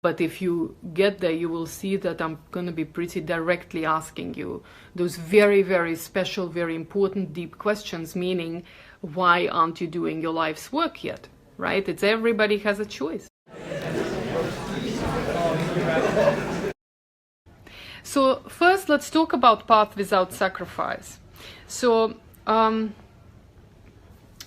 But if you get there, you will see that I'm going to be pretty directly asking you those very, very special, very important, deep questions, meaning, why aren't you doing your life's work yet? Right? It's everybody has a choice. So first, let's talk about path without sacrifice. So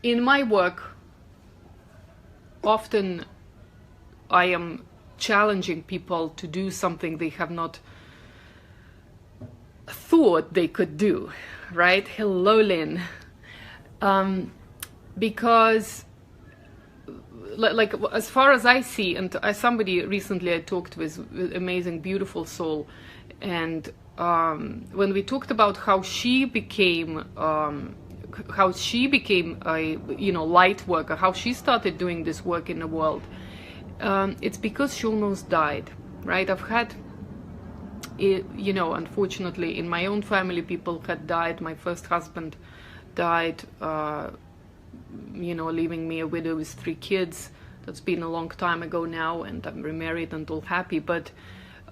in my work, often I am challenging people to do something they have not thought they could do, right? Hello, Lynn. Because like as far as I see, and somebody recently I talked with amazing, beautiful soul, and when we talked about how she became a light worker, how she started doing this work in the world, it's because she almost died, right? I've had, unfortunately, in my own family, people had died. My first husband died, leaving me a widow with 3 kids. That's been a long time ago now, and I'm remarried and all happy. But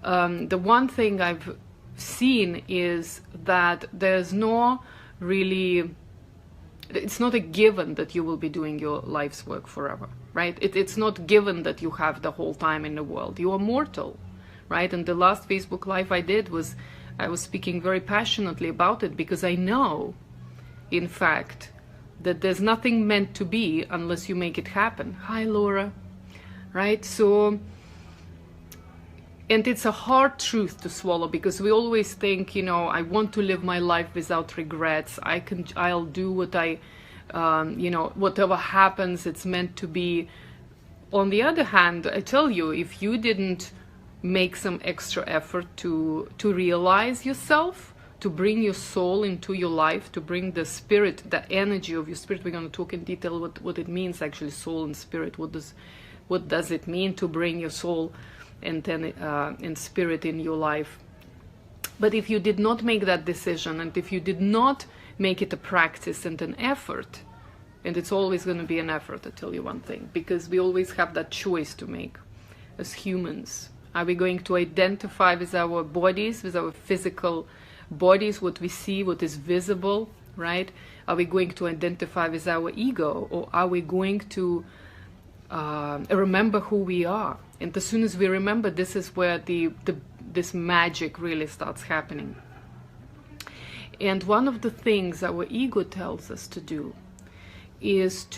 the one thing I've seen is that there's no really, it's not a given that you will be doing your life's work forever, right? It's not given that you have the whole time in the world. You are mortal, right? And the last Facebook Live I did was, I was speaking very passionately about it, because I know, in fact, that there's nothing meant to be unless you make it happen. Hi, Laura. Right? So, and it's a hard truth to swallow, because we always think, I want to live my life without regrets. I'll do what whatever happens, it's meant to be. On the other hand, I tell you, if you didn't make some extra effort to realize yourself, to bring your soul into your life, to bring the spirit, the energy of your spirit. We're going to talk in detail what it means, actually, soul and spirit. What does it mean to bring your soul and spirit in your life? But if you did not make that decision, and if you did not make it a practice and an effort, and it's always going to be an effort, I tell you one thing, because we always have that choice to make as humans. Are we going to identify with our bodies, with our physical bodies, what we see, what is visible, right? Are we going to identify with our ego, or are we going to remember who we are? And as soon as we remember, this is where this magic really starts happening. And one of the things our ego tells us to do is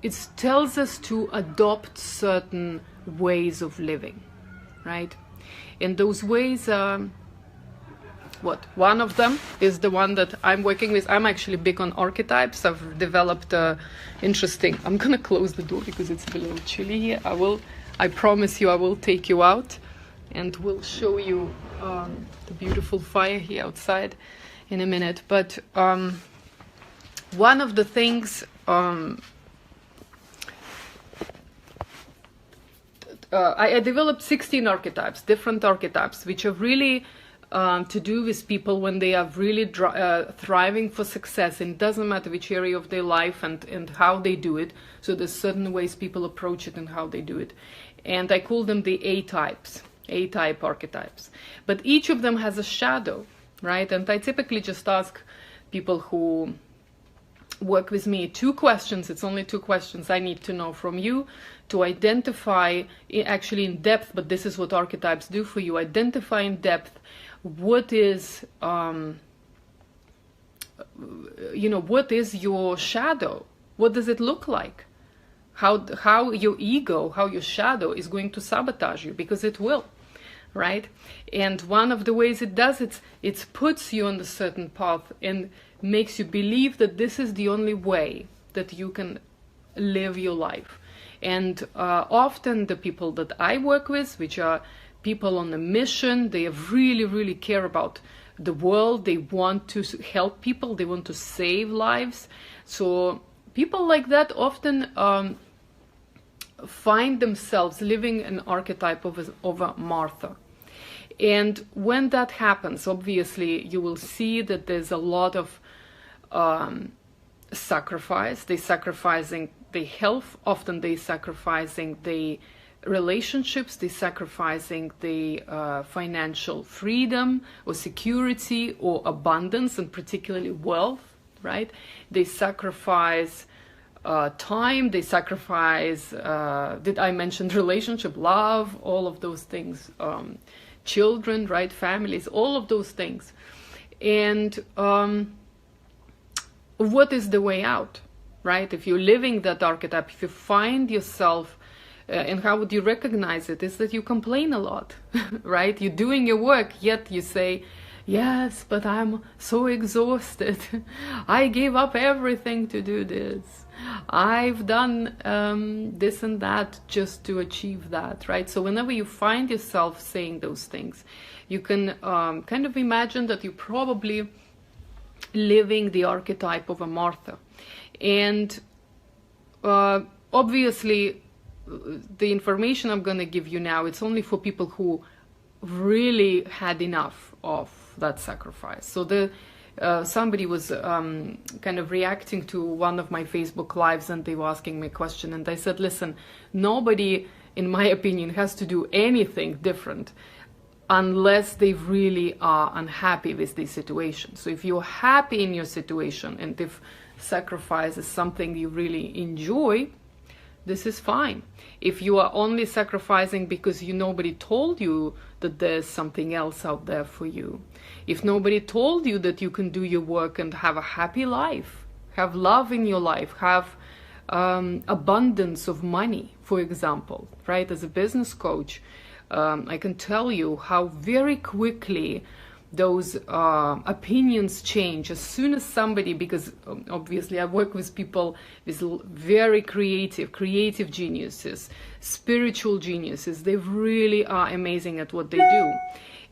it tells us to adopt certain ways of living, right? And those ways are, one of them is the one that I'm working with. I'm actually big on archetypes. I've developed interesting, I'm gonna close the door because it's a little chilly here. I promise you I will take you out and we'll show you the beautiful fire here outside in a minute. But one of the things I developed 16 archetypes, different archetypes, which are really to do with people when they are really thriving for success. And it doesn't matter which area of their life and how they do it. So there's certain ways people approach it and how they do it. And I call them the A-type archetypes. But each of them has a shadow, right? And I typically just ask people who work with me 2 questions. It's only 2 questions I need to know from you to identify, actually in depth, but this is what archetypes do for you, identify in depth what is what is your shadow? What does it look like? How your ego, how your shadow is going to sabotage you, because it will, right? And one of the ways it does it puts you on a certain path and makes you believe that this is the only way that you can live your life. And often the people that I work with, which are people on a mission, they really, really care about the world. They want to help people. They want to save lives. So people like that often find themselves living an archetype of a Martha. And when that happens, obviously, you will see that there's a lot of sacrifice. They're sacrificing their health. Often they're sacrificing their relationships, they're sacrificing the financial freedom or security or abundance, and particularly wealth, right? They sacrifice time, they sacrifice, did I mention relationship, love, all of those things, children, right, families, all of those things. And what is the way out, right? If you're living that archetype, if you find yourself, and how would you recognize it, is that you complain a lot, right? You're doing your work, yet you say, yes, but I'm so exhausted. I gave up everything to do this. I've done this and that just to achieve that, right? So whenever you find yourself saying those things, you can kind of imagine that you're probably living the archetype of a Martha. And obviously, the information I'm going to give you now, it's only for people who really had enough of that sacrifice. So somebody was kind of reacting to one of my Facebook lives, and they were asking me a question, and I said, listen, nobody, in my opinion, has to do anything different unless they really are unhappy with the situation. So if you're happy in your situation, and if sacrifice is something you really enjoy, this is fine. If you are only sacrificing because nobody told you that there's something else out there for you, if nobody told you that you can do your work and have a happy life, have love in your life, have abundance of money, for example, right? As a business coach, I can tell you how very quickly those opinions change as soon as somebody, because obviously I work with people with very creative geniuses, spiritual geniuses. They really are amazing at what they do.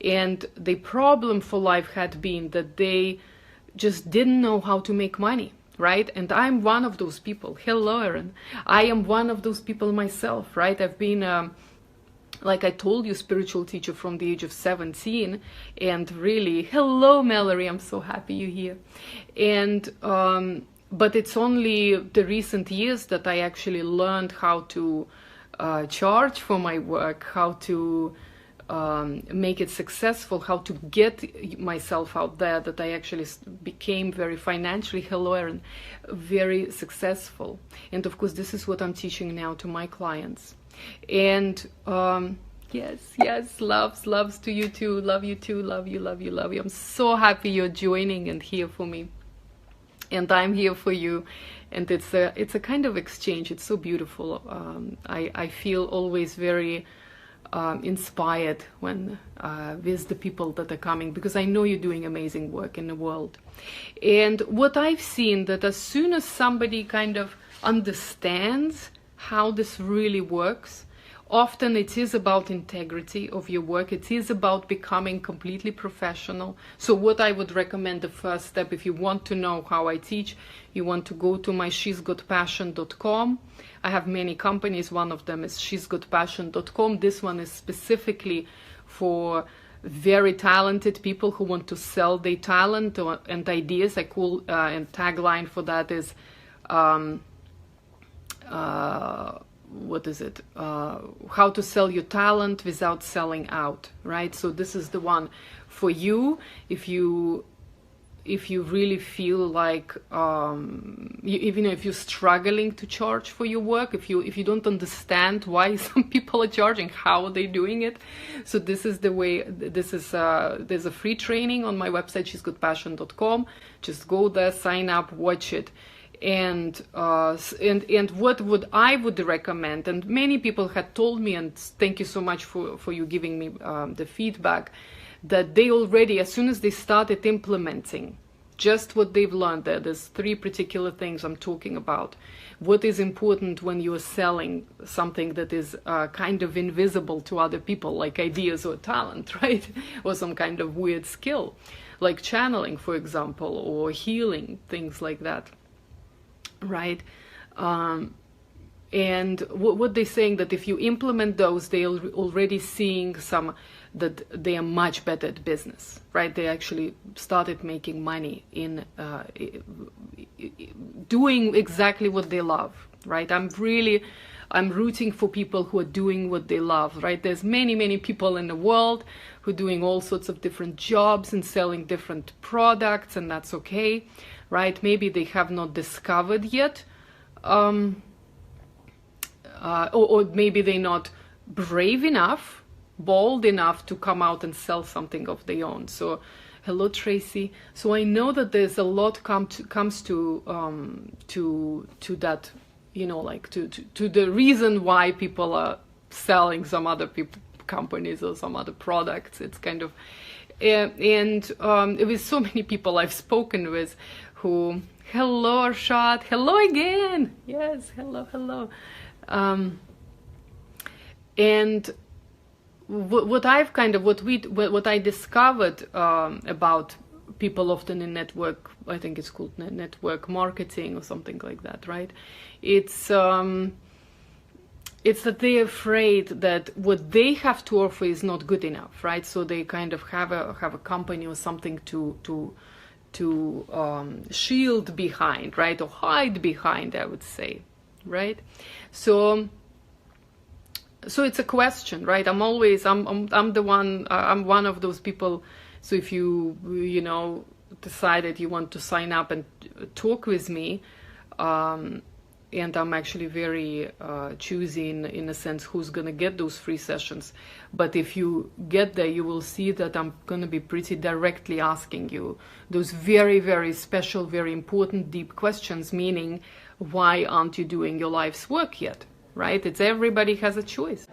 And the problem for life had been that they just didn't know how to make money, right? And I'm one of those people. Hello, Erin. I am one of those people myself, right? I've been like I told you, spiritual teacher from the age of 17, and really, hello Mallory, I'm so happy you're here. And but it's only the recent years that I actually learned how to charge for my work, how to make it successful, how to get myself out there, that I actually became very financially, hello Erin, very successful. And of course, this is what I'm teaching now to my clients. And yes, loves to you too, love you too, love you. I'm so happy you're joining and here for me, and I'm here for you. And it's a kind of exchange. It's so beautiful. I feel always very inspired when with the people that are coming, because I know you're doing amazing work in the world. And what I've seen, that as soon as somebody kind of understands how this really works, often it is about integrity of your work. It is about becoming completely professional. So what I would recommend, the first step, if you want to know how I teach, you want to go to my shesgotpassion.com. I have many companies. One of them is shesgotpassion.com. This one is specifically for very talented people who want to sell their talent and ideas. I call and tagline for that is what is it? How to sell your talent without selling out, right? So this is the one for you if you really feel like even if you're struggling to charge for your work, if you don't understand why some people are charging, how are they doing it. So this is the way. This is there's a free training on my website, shesgotpassion.com. Just go there, sign up, watch it. And what I would recommend, and many people had told me, and thank you so much for you giving me the feedback, that they already, as soon as they started implementing just what they've learned, there's 3 particular things I'm talking about. What is important when you're selling something that is kind of invisible to other people, like ideas or talent, right? Or some kind of weird skill, like channeling, for example, or healing, things like that. Right? And what they're saying, that if you implement those, they're already seeing that they are much better at business, right? They actually started making money in doing exactly what they love, right? I'm really I'm rooting for people who are doing what they love, right? There's many people in the world who are doing all sorts of different jobs and selling different products, and that's okay, right? Maybe they have not discovered yet, or maybe they're not brave enough, bold enough to come out and sell something of their own. So, hello Tracy. So I know that there's a lot comes to that, you know, like to the reason why people are selling some other companies or some other products. It's kind of, and with so many people I've spoken with who, hello Arshad, hello again, yes, hello. And what I discovered about people often in network, I think it's called network marketing or something like that, right? It's that they're afraid that what they have to offer is not good enough, right? So they kind of have a company or something to shield behind, right, or hide behind, I would say, right? So it's a question, right? I'm one of those people. So if you know, decided you want to sign up and talk with me, and I'm actually very choosy in a sense who's gonna get those free sessions. But if you get there, you will see that I'm gonna be pretty directly asking you those very special, very important, deep questions, meaning, why aren't you doing your life's work yet? Right? It's everybody has a choice.